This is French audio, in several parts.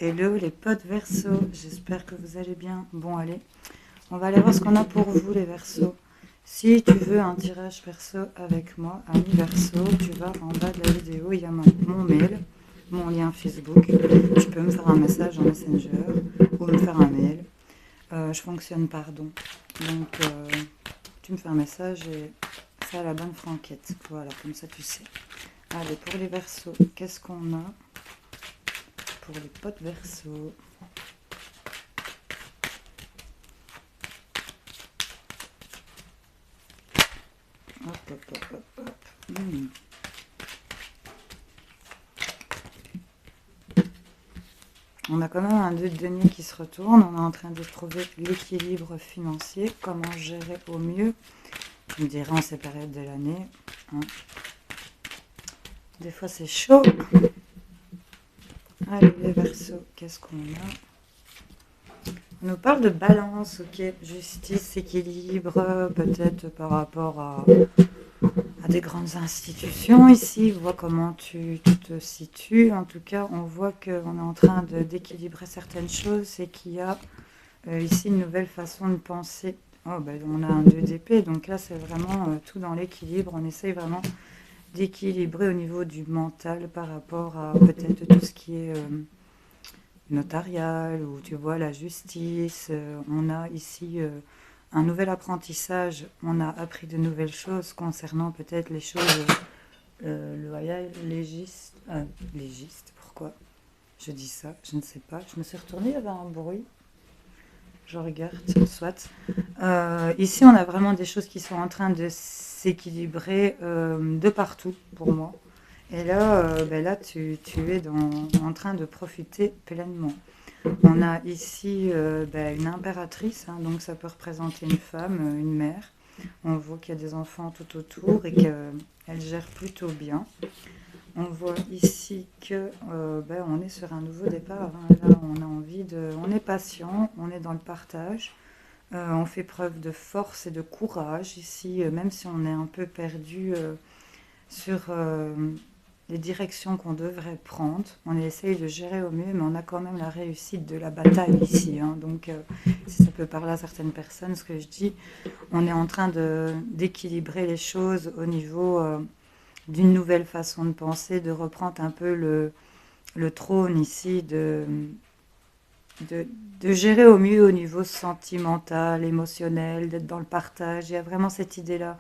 Hello les potes Verseau, j'espère que vous allez bien. Bon allez, on va aller voir ce qu'on a pour vous les Verseaux. Si tu veux un tirage perso avec moi, ami Verseau, tu vas en bas de la vidéo, il y a mon mail, mon lien Facebook. Tu peux me faire un message en Messenger ou me faire un mail. Je fonctionne par don. Donc tu me fais un message et c'est à la bonne franquette. Voilà, comme ça tu sais. Allez, pour les Verseaux, qu'est-ce qu'on a pour les potes Verseau? Hop, hop, hop, hop, hop. On a quand même un 2 de denier qui se retourne. On est en train de trouver l'équilibre financier. Comment gérer au mieux. Je me dirais en ces périodes de l'année. Hein. Des fois c'est chaud. Allez les Verseaux, qu'est-ce qu'on a? On nous parle de balance, ok. Justice, équilibre, peut-être par rapport à des grandes institutions ici. On voit comment tu te situes. En tout cas, on voit qu'on est en train d'équilibrer certaines choses et qu'il y a ici une nouvelle façon de penser. Oh, ben, on a un 2 d'épée, donc là c'est vraiment tout dans l'équilibre. On essaye vraiment d'équilibrer au niveau du mental par rapport à peut-être tout ce qui est notarial ou tu vois la justice. On a ici un nouvel apprentissage, on a appris de nouvelles choses concernant peut-être les choses loyales, légistes, pourquoi je dis ça, je ne sais pas. Je me suis retournée, il y avait un bruit. Je regarde, soit. Ici, on a vraiment des choses qui sont en train de s'équilibrer de partout pour moi. Et là, ben là tu es en train de profiter pleinement. On a ici une impératrice, hein, donc ça peut représenter une femme, une mère. On voit qu'il y a des enfants tout autour et qu'elle gère plutôt bien. On voit ici que on est sur un nouveau départ. Hein. Là, on a envie de, on est patient, on est dans le partage. On fait preuve de force et de courage ici, même si on est un peu perdu sur les directions qu'on devrait prendre. On essaye de gérer au mieux, mais on a quand même la réussite de la bataille ici. Hein. Donc, si ça peut parler à certaines personnes, ce que je dis, on est en train d'équilibrer les choses au niveau d'une nouvelle façon de penser, de reprendre un peu le trône ici, de gérer au mieux au niveau sentimental, émotionnel, d'être dans le partage. Il y a vraiment cette idée-là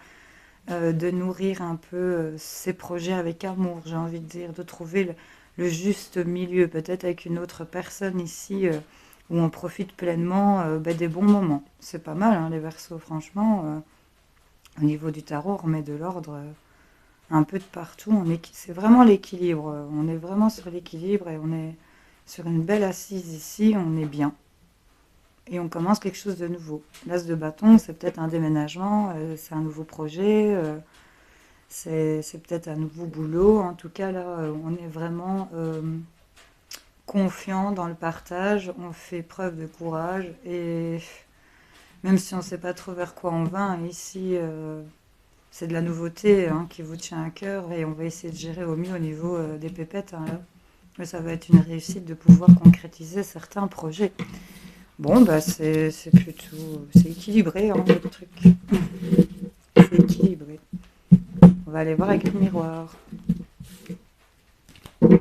de nourrir un peu ces projets avec amour, j'ai envie de dire, de trouver le juste milieu, peut-être avec une autre personne ici où on profite pleinement des bons moments. C'est pas mal, hein, les Verseaux, franchement. Au niveau du tarot, on remet de l'ordre un peu de partout. C'est vraiment l'équilibre. On est vraiment sur l'équilibre et on est sur une belle assise ici, on est bien. Et on commence quelque chose de nouveau. L'as de bâton, c'est peut-être un déménagement, c'est un nouveau projet, c'est peut-être un nouveau boulot. En tout cas, là, on est vraiment confiant dans le partage, on fait preuve de courage et même si on ne sait pas trop vers quoi on va, ici, c'est de la nouveauté hein, qui vous tient à cœur et on va essayer de gérer au mieux au niveau des pépettes. Hein, là. Mais ça va être une réussite de pouvoir concrétiser certains projets. Bon, bah c'est plutôt... C'est équilibré, hein, le truc. C'est équilibré. On va aller voir avec le miroir. En tout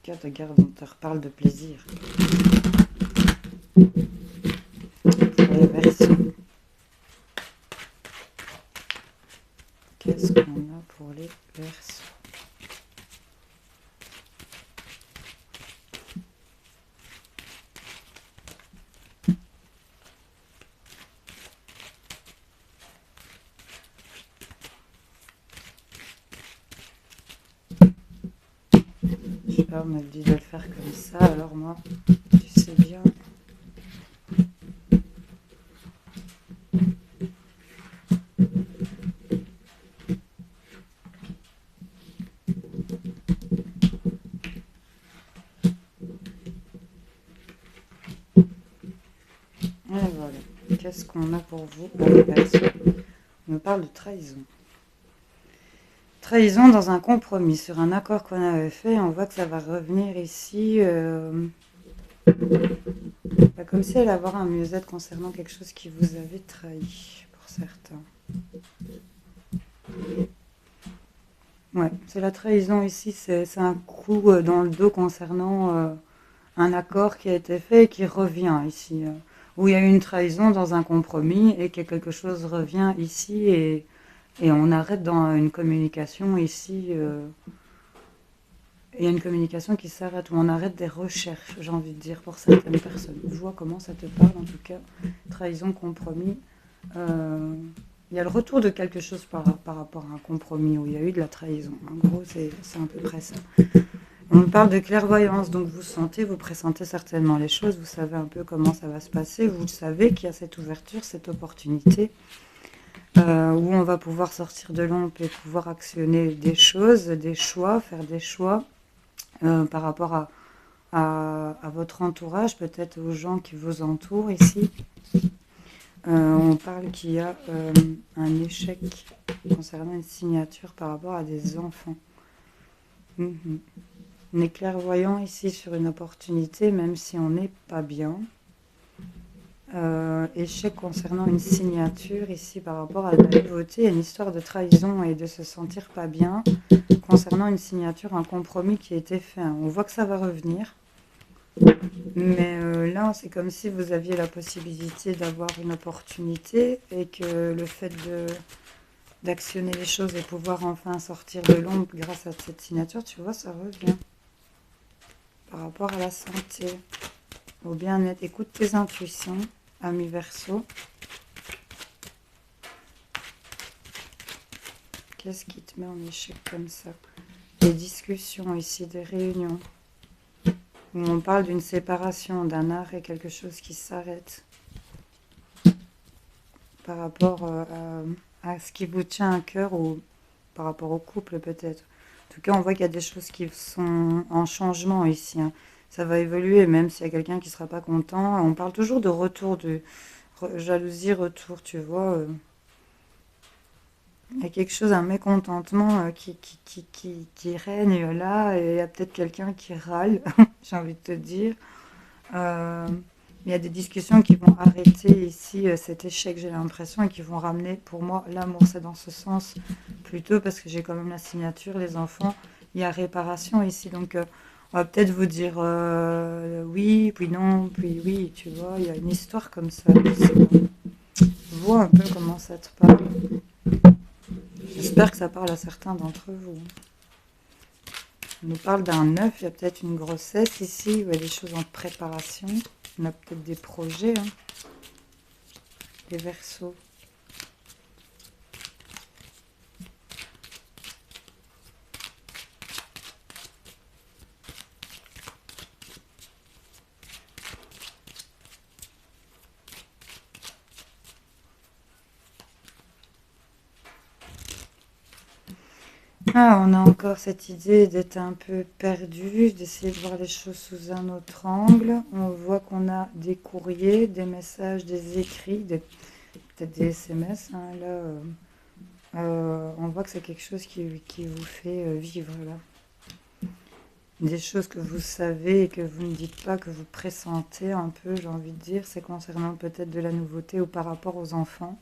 cas, regarde, on te reparle de plaisir. Pour les Verseaux. Qu'est-ce qu'on a pour les Verseaux? Je sais pas, on m'a dit de le faire comme ça, alors moi, tu sais bien. Et voilà. Qu'est-ce qu'on a pour vous, les Verseaux? On me parle de trahison. Trahison dans un compromis sur un accord qu'on avait fait. On voit que ça va revenir ici. Comme si elle allait avoir un mieux-être concernant quelque chose qui vous avait trahi, pour certains. Ouais, c'est la trahison ici, c'est un coup dans le dos concernant un accord qui a été fait et qui revient ici. Où il y a eu une trahison dans un compromis et que quelque chose revient ici et on arrête dans une communication ici. Il y a une communication qui s'arrête, où on arrête des recherches, j'ai envie de dire, pour certaines personnes. Je vois comment ça te parle, en tout cas. Trahison, compromis. Il y a le retour de quelque chose par rapport à un compromis, où il y a eu de la trahison. En gros, c'est à peu près ça. On parle de clairvoyance, donc vous sentez, vous pressentez certainement les choses, vous savez un peu comment ça va se passer, vous savez qu'il y a cette ouverture, cette opportunité, où on va pouvoir sortir de l'ombre et pouvoir actionner des choses, des choix, faire des choix. Par rapport à votre entourage, peut-être aux gens qui vous entourent ici. On parle qu'il y a un échec concernant une signature par rapport à des enfants. On est clairvoyant ici sur une opportunité, même si on n'est pas bien. Échec concernant une signature ici par rapport à la nouveauté, une histoire de trahison et de se sentir pas bien concernant une signature, un compromis qui a été fait. On voit que ça va revenir, mais là c'est comme si vous aviez la possibilité d'avoir une opportunité et que le fait d'actionner les choses et pouvoir enfin sortir de l'ombre grâce à cette signature, tu vois, ça revient par rapport à la santé, au bien-être. Écoute tes intuitions, ami Verseau. Qu'est-ce qui te met en échec comme ça? Des discussions ici, des réunions, où on parle d'une séparation, d'un arrêt, quelque chose qui s'arrête par rapport à ce qui vous tient à cœur ou par rapport au couple peut-être. En tout cas, on voit qu'il y a des choses qui sont en changement ici. Ça va évoluer, même s'il y a quelqu'un qui ne sera pas content. On parle toujours de retour, de jalousie, retour, tu vois. Il y a quelque chose, un mécontentement qui règne là, et il y a peut-être quelqu'un qui râle, j'ai envie de te dire. Il y a des discussions qui vont arrêter ici cet échec, j'ai l'impression, et qui vont ramener, pour moi, l'amour, c'est dans ce sens, plutôt parce que j'ai quand même la signature, les enfants, il y a réparation ici, donc on va peut-être vous dire oui, puis non, puis oui, tu vois, il y a une histoire comme ça. Vois un peu comment ça te parle. J'espère que ça parle à certains d'entre vous. On nous parle d'un œuf, il y a peut-être une grossesse ici, où il y a des choses en préparation. On a peut-être des projets, des Verseaux. Ah, on a encore cette idée d'être un peu perdu, d'essayer de voir les choses sous un autre angle. On voit qu'on a des courriers, des messages, des écrits, peut-être des SMS. Là, on voit que c'est quelque chose qui vous fait vivre là. Des choses que vous savez et que vous ne dites pas, que vous pressentez un peu, j'ai envie de dire. C'est concernant peut-être de la nouveauté ou par rapport aux enfants.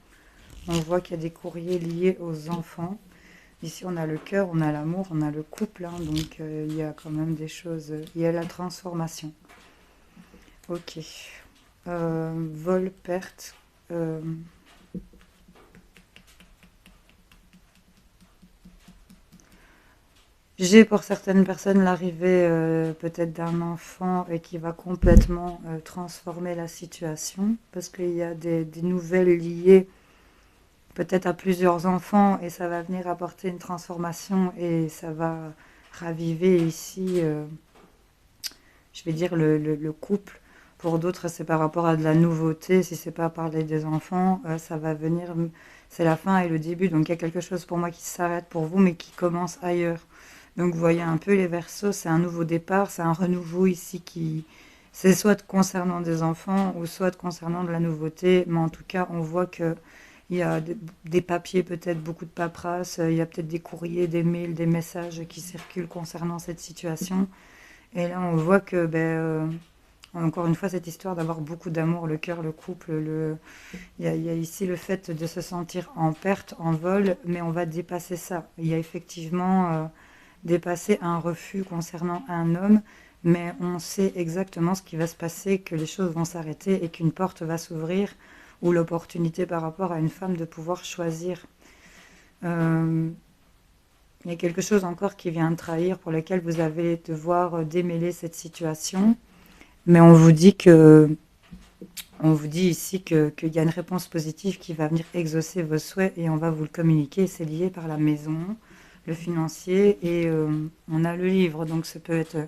On voit qu'il y a des courriers liés aux enfants. Ici, on a le cœur, on a l'amour, on a le couple, donc il y a quand même des choses. Il y a la transformation. Ok. Vol, perte. J'ai pour certaines personnes l'arrivée peut-être d'un enfant et qui va complètement transformer la situation parce qu'il y a des nouvelles liées peut-être à plusieurs enfants et ça va venir apporter une transformation et ça va raviver ici, je vais dire, le couple. Pour d'autres, c'est par rapport à de la nouveauté. Si c'est pas parler des enfants, ça va venir, c'est la fin et le début. Donc il y a quelque chose pour moi qui s'arrête pour vous, mais qui commence ailleurs. Donc vous voyez un peu les Verseaux, c'est un nouveau départ, c'est un renouveau ici qui... C'est soit concernant des enfants ou soit concernant de la nouveauté, mais en tout cas on voit que Il y a des papiers, peut-être beaucoup de paperasse, il y a peut-être des courriers, des mails, des messages qui circulent concernant cette situation. Et là, on voit que, encore une fois, cette histoire d'avoir beaucoup d'amour, le cœur, le couple, il y a ici le fait de se sentir en perte, en vol, mais on va dépasser ça. Il y a effectivement dépassé un refus concernant un homme, mais on sait exactement ce qui va se passer, que les choses vont s'arrêter et qu'une porte va s'ouvrir, ou l'opportunité par rapport à une femme de pouvoir choisir. Euh, il y a quelque chose encore qui vient de trahir, pour lequel vous allez devoir démêler cette situation, mais on vous dit ici qu'il y a une réponse positive qui va venir exaucer vos souhaits et on va vous le communiquer. C'est lié par la maison, le financier et on a le livre. Donc ça peut être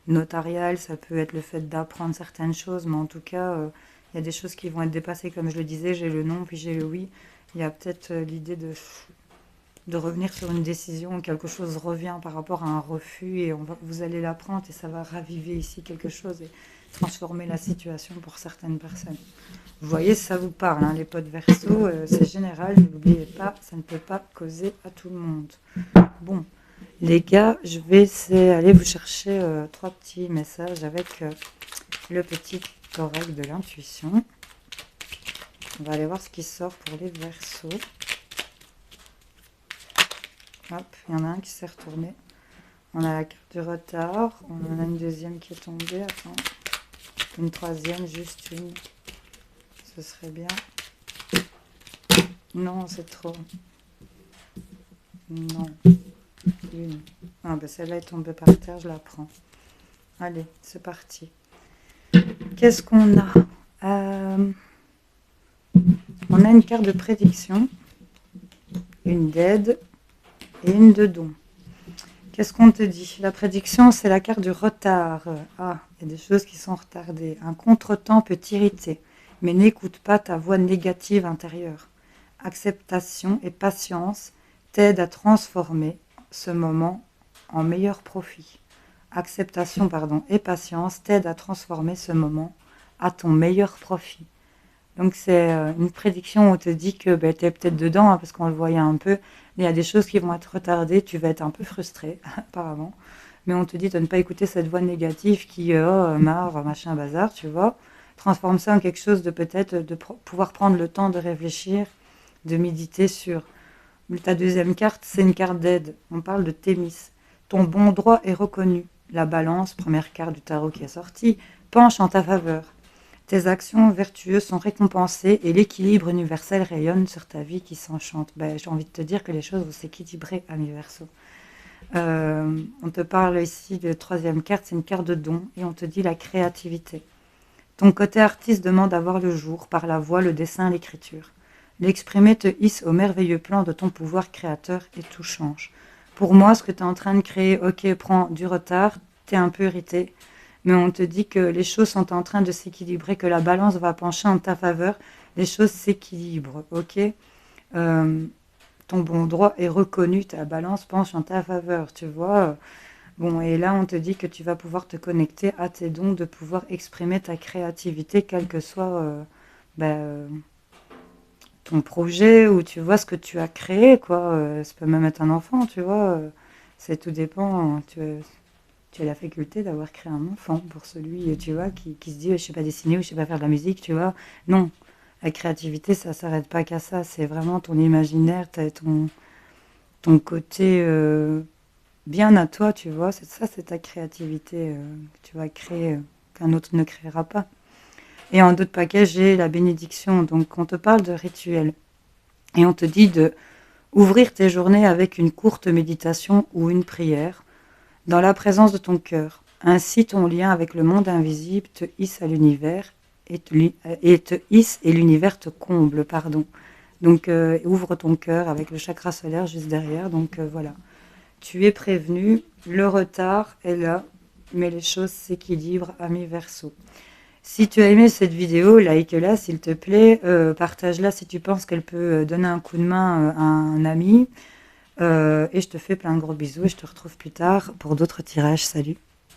notarial, ça peut être le fait d'apprendre certaines choses, mais en tout cas, il y a des choses qui vont être dépassées. Comme je le disais, j'ai le non, puis j'ai le oui. Il y a peut-être l'idée de revenir sur une décision, quelque chose revient par rapport à un refus et vous allez l'apprendre et ça va raviver ici quelque chose et transformer la situation pour certaines personnes. Vous voyez, ça vous parle, hein, les potes verso, c'est général, n'oubliez pas, ça ne peut pas causer à tout le monde. Bon, les gars, je vais aller vous chercher 3 petits messages avec le petit oracle de l'intuition. On va aller voir ce qui sort pour les versos. Hop, il y en a un qui s'est retourné. On a la carte du retard. On en a une deuxième qui est tombée. Attends. Une troisième, juste une. Ce serait bien. Non, c'est trop. Non. Une. Ah, ben celle-là est tombée par terre, je la prends. Allez, c'est parti. Qu'est-ce qu'on a On a une carte de prédiction, une d'aide et une de don. Qu'est-ce qu'on te dit? La prédiction, c'est la carte du retard. Ah, il y a des choses qui sont retardées. Un contretemps peut t'irriter, mais n'écoute pas ta voix négative intérieure. Acceptation et patience t'aident à transformer ce moment en meilleur profit. Acceptation, et patience t'aident à transformer ce moment à ton meilleur profit. Donc c'est une prédiction où on te dit que tu es peut-être dedans, hein, parce qu'on le voyait un peu. Il y a des choses qui vont être retardées, tu vas être un peu frustré, apparemment. Mais on te dit de ne pas écouter cette voix négative qui, marre, machin, bazar, tu vois. Transforme ça en quelque chose de peut-être, pouvoir prendre le temps de réfléchir, de méditer sur. Ta deuxième carte, c'est une carte d'aide. On parle de Thémis. Ton bon droit est reconnu. La balance, première carte du tarot qui est sortie, penche en ta faveur. Tes actions vertueuses sont récompensées et l'équilibre universel rayonne sur ta vie qui s'enchante. J'ai envie de te dire que les choses vont s'équilibrer, ami Verseau. On te parle ici de troisième carte, c'est une carte de don et on te dit la créativité. Ton côté artiste demande à voir le jour par la voix, le dessin, l'écriture. L'exprimer te hisse au merveilleux plan de ton pouvoir créateur et tout change. Pour moi, ce que tu es en train de créer, ok, prend du retard, tu es un peu irrité. Mais on te dit que les choses sont en train de s'équilibrer, que la balance va pencher en ta faveur, les choses s'équilibrent, ok. Ton bon droit est reconnu, ta balance penche en ta faveur, tu vois. Bon, et là, on te dit que tu vas pouvoir te connecter à tes dons, de pouvoir exprimer ta créativité, quel que soit ton projet, ou tu vois ce que tu as créé, quoi. Ça peut même être un enfant, tu vois. C'est tout dépend, tu as la faculté d'avoir créé un enfant pour celui, tu vois, qui se dit, je sais pas dessiner ou je sais pas faire de la musique, tu vois. Non, la créativité, ça s'arrête pas qu'à ça. C'est vraiment ton imaginaire, ton côté bien à toi, tu vois. C'est ta créativité que tu vas créer, qu'un autre ne créera pas. Et en d'autres paquets, j'ai la bénédiction. Donc, on te parle de rituel. Et on te dit de ouvrir tes journées avec une courte méditation ou une prière dans la présence de ton cœur. Ainsi, ton lien avec le monde invisible te hisse à l'univers et l'univers te comble, pardon. Donc, ouvre ton cœur avec le chakra solaire juste derrière. Donc, voilà. Tu es prévenu, le retard est là, mais les choses s'équilibrent, ami Verseau. Si tu as aimé cette vidéo, like-la s'il te plaît, partage-la si tu penses qu'elle peut donner un coup de main à un ami. Et je te fais plein de gros bisous et je te retrouve plus tard pour d'autres tirages. Salut!